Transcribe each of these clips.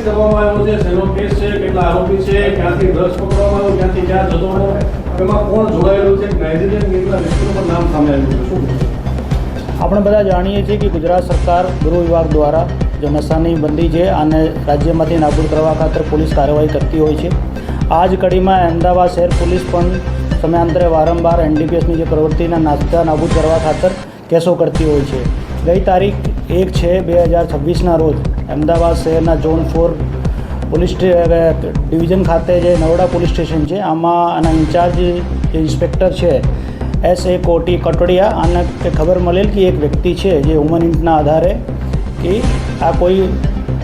કરવામાં આવ્યો છે, શેનો કેસ છે, કેટલા આરોપી છે, ક્યાંથી ડ્રગ્સ પકડવામાં આવ્યો, ક્યાંથી ક્યાં જતો રહ્યો, એમાં કોણ જોડાયેલું છે, નાઇજીરિયન કેટલા વ્યક્તિનું પણ નામ સામે આવ્યું છે, શું? આપણે બધા જાણીએ છીએ કે ગુજરાત સરકાર ગૃહ વિભાગ દ્વારા જે નશાની બંધી છે અને રાજ્યમાંથી નાબૂદ કરવા ખાતર પોલીસ કાર્યવાહી કરતી હોય છે. આ જ કડીમાં અમદાવાદ શહેર પોલીસ પણ સમયાંતરે વારંવાર એનડીપીએસની જે પ્રવૃત્તિના નાબૂદ કરવા ખાતર કેસો કરતી હોય છે. ગઈ તારીખ 1/6/2026ના રોજ અમદાવાદ શહેરના ઝોન 4 પોલીસ ડિવિઝન ખાતે જે નરોડા પોલીસ સ્ટેશન છે, આમાં આના ઇન્ચાર્જ જે ઇન્સ્પેક્ટર છે S.A. કટોડિયા, આને ખબર મળેલ કે એક વ્યક્તિ છે જે હ્યુમન ઇન્ટના આધારે કે આ કોઈ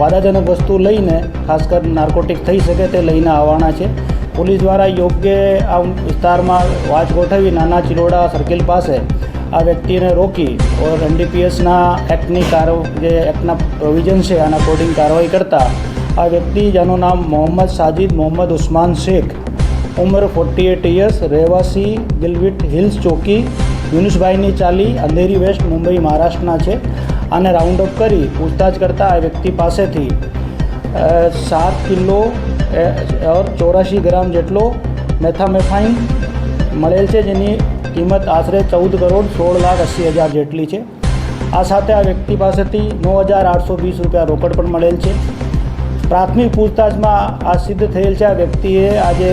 વાદાજનક વસ્તુ લઈને, ખાસ કરી નાર્કોટિક થઈ શકે તે લઈને આવવાના છે. પોલીસ દ્વારા યોગ્ય આ વિસ્તારમાં વાચ ગોઠવી નાના ચિલોડા સર્કલ પાસે આ વ્યક્તિને રોકી ઓર એનડીપીએસના એક્ટની જે એક્ટના પ્રોવિઝન છે આના અકોર્ડિંગ કાર્યવાહી કરતા આ વ્યક્તિ જેનું નામ મોહમ્મદ સાજિદ મોહમ્મદ ઉસ્માન શેખ, ઉંમર 48 યર્સ, રહેવાસી ગિલવિટ હિલ્સ ચોકી, યુનુસભાઈની ચાલી, અંધેરી વેસ્ટ, મુંબઈ, મહારાષ્ટ્રના છે. આને રાઉન્ડ અપ કરી પૂછતાછ કરતાં આ વ્યક્તિ પાસેથી 7 કિલો ઓર 84 ગ્રામ જેટલો મેથામેફાઇન મળેલ છે, જેની કિંમત આશરે 14,16,80,000 જેટલી છે. આ સાથે આ વ્યક્તિ પાસેથી 9,820 રૂપિયા રોકડ પણ મળેલ છે. પ્રાથમિક પૂછતાછમાં આ સિદ્ધ થયેલ છે આ વ્યક્તિએ આજે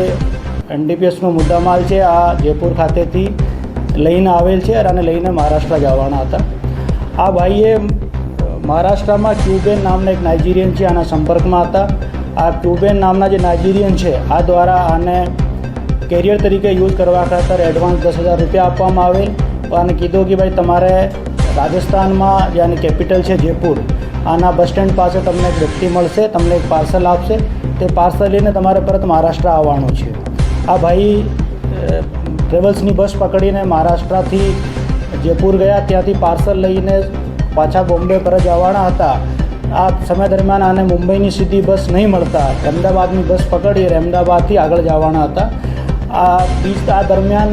એનડીપીએસનો મુદ્દામાલ છે આ જયપુર ખાતેથી લઈને આવેલ છે અને લઈને મહારાષ્ટ્ર જવાના હતા. આ ભાઈએ મહારાષ્ટ્રમાં ક્યુબેન નામના એક નાઇજીરિયન છે આના સંપર્કમાં હતા. આ ક્યુબેન નામના જે નાઇજીરિયન છે આ દ્વારા આને કેરિયર તરીકે યુઝ કરવા ખાતર એડવાન્સ 10,000 રૂપિયા આપવામાં આવેલ અને કીધું કે ભાઈ તમારે રાજસ્થાનમાં જે આની કેપિટલ છે જયપુર, આના બસ સ્ટેન્ડ પાસે તમને એક વ્યક્તિ મળશે, તમને એક પાર્સલ આપશે, તે પાર્સલ લઈને તમારે પરત મહારાષ્ટ્ર આવવાનું છે. આ ભાઈ ટ્રેવલ્સની બસ પકડીને મહારાષ્ટ્રથી જયપુર ગયા, ત્યાંથી પાર્સલ લઈને પાછા બોમ્બે પરત જવાના હતા. આ સમય દરમિયાન આને મુંબઈની સીધી બસ નહીં મળતા અમદાવાદની બસ પકડી અમદાવાદથી આગળ જવાના હતા. આ દરમિયાન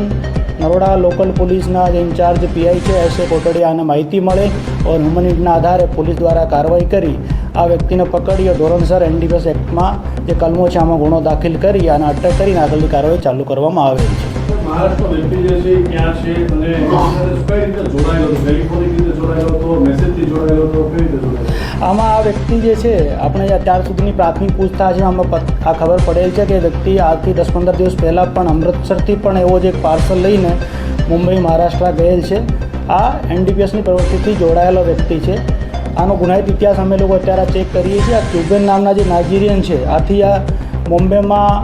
નરોડા લોકલ પોલીસના જે ઇન્ચાર્જ પીઆઈ છે S.A. કોટડિયાને માહિતી મળે और હ્યુમન ઇન્ટના આધારે પોલીસ દ્વારા કાર્યવાહી કરી આ વ્યક્તિને પકડી ધોરણસર એનડીપીએસ એક્ટમાં જે કલમો છે આમાં ગુનો દાખલ કરી અને અટક કરીને આગળની કાર્યવાહી ચાલુ કરવામાં આવેલ છે. મહારાષ્ટ્ર વ્યક્તિ જે છે ક્યાં છે અને કઈ રીતે જોડાયેલો હતો, ટેલિફોનિક રીતે જોડાયેલો હતો, મેસેજથી જોડાયેલો હતો, કઈ રીતે જોડાયેલો? આમાં આ વ્યક્તિ જે છે આપણે અત્યાર સુધીની પ્રાથમિક પૂછતાછ છે આમાં આ ખબર પડેલ છે કે વ્યક્તિ આજથી 10-15 દિવસ પહેલાં પણ અમૃતસરથી પણ એવો જ એક પાર્સલ લઈને મુંબઈ મહારાષ્ટ્ર ગયેલ છે. આ એનડીપીએસની પ્રવૃત્તિથી જોડાયેલો વ્યક્તિ છે. આનો ગુનાહિત ઇતિહાસ અમે લોકો અત્યારે ચેક કરીએ છીએ. આ ક્યુબેન નામના જે નાઇજીરિયન છે આથી આ મુંબઈમાં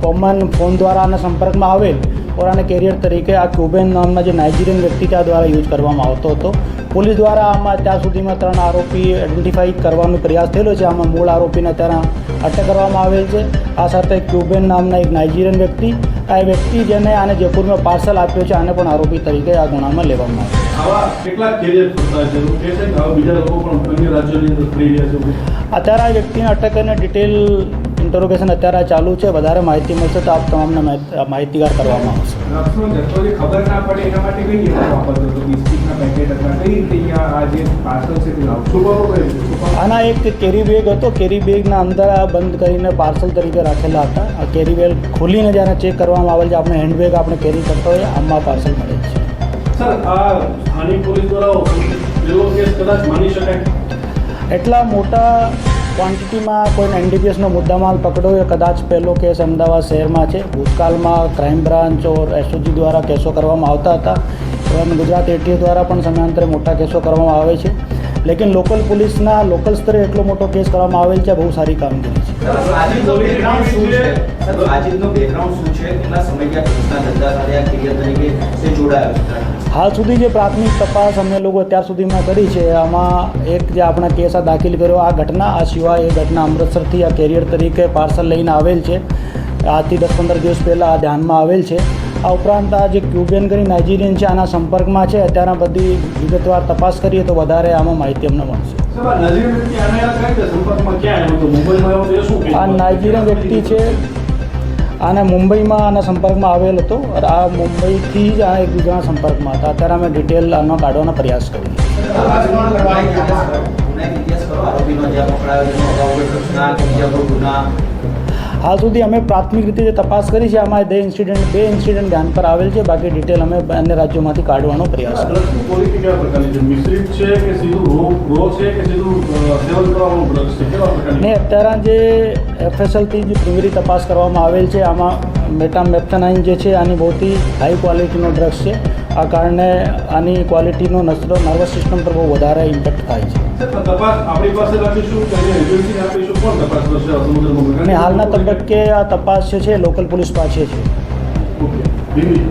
કોમન ફોન દ્વારા આના સંપર્કમાં આવેલ और આને કેરિયર તરીકે આ ક્યુબેન નામના જે નાઇજીરિયન વ્યક્તિ ત્યાં દ્વારા યુઝ કરવામાં આવતો હતો. પોલીસ દ્વારા આમાં અત્યાર સુધીમાં 3 આરોપી આઈડેન્ટિફાઈ કરવાનો પ્રયાસ થયેલો છે. આમાં મૂળ આરોપીને અત્યારે અટક કરવામાં આવેલ છે. આ સાથે ક્યુબેન નામના એક નાઇજીરિયન વ્યક્તિ, આ વ્યક્તિ જેને આને જયપુરમાં પાર્સલ આપ્યો છે આને પણ આરોપી તરીકે આ ગુનામાં લેવામાં આવે છે. આવા કેટલા કેરિયર થતા છે કે છે કે બીજા લોકો પણ અન્ય રાજ્યોની અંદર ફરી રહ્યા છે? અત્યારે આ વ્યક્તિને અટક કરીને ડિટેલ ઇન્ટરોગેશન અત્યારે ચાલુ છે. વધારે માહિતી મળશે તો આપ તમામને માહિતીગાર કરવામાં આવશે. ખબર ના પડે એના માટે કઈ રીતે વાપરતો હતો? બિસ્કિટના પેકેટ હતા, કઈ રીતે આ જે પાર્સલ છે તે લાવતો? આના એક કેરી બેગ હતો. કેરી બેગના અંદર આ બંધ કરીને પાર્સલ તરીકે રાખેલા હતા. આ કેરી બેગ ખોલીને જ્યારે ચેક કરવામાં આવેલ છે, આપણે હેન્ડબેગ આપણે કેરી કરતા હોય આમાં પાર્સલ મળે છે. સર, આ સ્થાનિક પોલીસ દ્વારા પેલો કેસ કદાચ માની શકાય? એટલા મોટા ક્વોન્ટિટીમાં કોઈને એનડીપીએસનો મુદ્દામાલ પકડ્યો એ કદાચ પહેલો કેસ અમદાવાદ શહેરમાં છે. ભૂતકાળમાં ક્રાઇમ બ્રાન્ચ ઓર એસઓજી દ્વારા કેસો કરવામાં આવતા હતા. અને ગુજરાત એટીએસ દ્વારા પણ સમયાંતરે મોટા કેસો કરવામાં આવે છે. લેકિન લોકલ પોલીસના લોકલ સ્તરે એટલો મોટો કેસ કરવામાં આવેલ છે. બહુ સારી કામગીરી છે. હાલ સુધી જે પ્રાથમિક તપાસ અમે લોકો અત્યાર સુધીમાં કરી છે આમાં એક જે આપણા કેસ આ દાખલ કર્યો આ ઘટના, આ સિવાય એ ઘટના અમૃતસરથી આ કેરિયર તરીકે પાર્સલ લઈને આવેલ છે. આજથી 10-15 દિવસ પહેલાં આ ધ્યાનમાં આવેલ છે. આ ઉપરાંત આ જે ક્યુબેન કરી નાઇજીરિયન છે આના સંપર્કમાં છે. અત્યારે બધી વિગતવાર તપાસ કરીએ તો વધારે આમાં માહિતી અમને મળશે. આ નાઇજીરિયન વ્યક્તિ છે, આને મુંબઈમાં આના સંપર્કમાં આવેલ હતો. આ મુંબઈથી જ આ એકબીજાના સંપર્કમાં હતા. અત્યારે અમે ડિટેલ આનો કાઢવાનો પ્રયાસ કરીએ. આપના એક ઇતિહાસ કરો આરોપીનો જ્યાં પકડાયો છે એનો અગાઉ કોઈ ઘટના કે બીજા કોઈ ગુના? હાલ સુધી અમે પ્રાથમિક રીતે જે તપાસ કરી છે આમાં બે ઇન્સિડન્ટ ધ્યાન પર આવેલ છે. બાકી ડિટેલ અમે અન્ય રાજ્યોમાંથી કાઢવાનો પ્રયાસ કરીએ. ડ્રગ્સની ક્વોલિટી કેવા પ્રકારની છે? મિશ્રિત છે કે સીધું રો છે કે સીધું સેવન કરવાનું ડ્રગ્સ છે? કેવા પ્રકારની? ને અત્યારે જે FSLથી જે પ્રિમિનરી તપાસ કરવામાં આવેલ છે આમાં મેટામેપ્થેનાઇન જે છે આની બહુથી હાઈ ક્વોલિટીનો ડ્રગ્સ છે. આ કારણે આની ક્વોલિટીનો નર્વસ સિસ્ટમ પર બહુ વધારે ઇમ્પેક્ટ થાય છે. સર, તપાસ આપણી પાસે રાખીશું કે અહીંયા એજન્સીને આપીશું? કોણ તપાસ કરશે આ સમુદ્રમાં? અને હાલના તબક્કે આ તપાસ જે છે લોકલ પોલીસ પાસે છે. ઓકે. દિલ્હી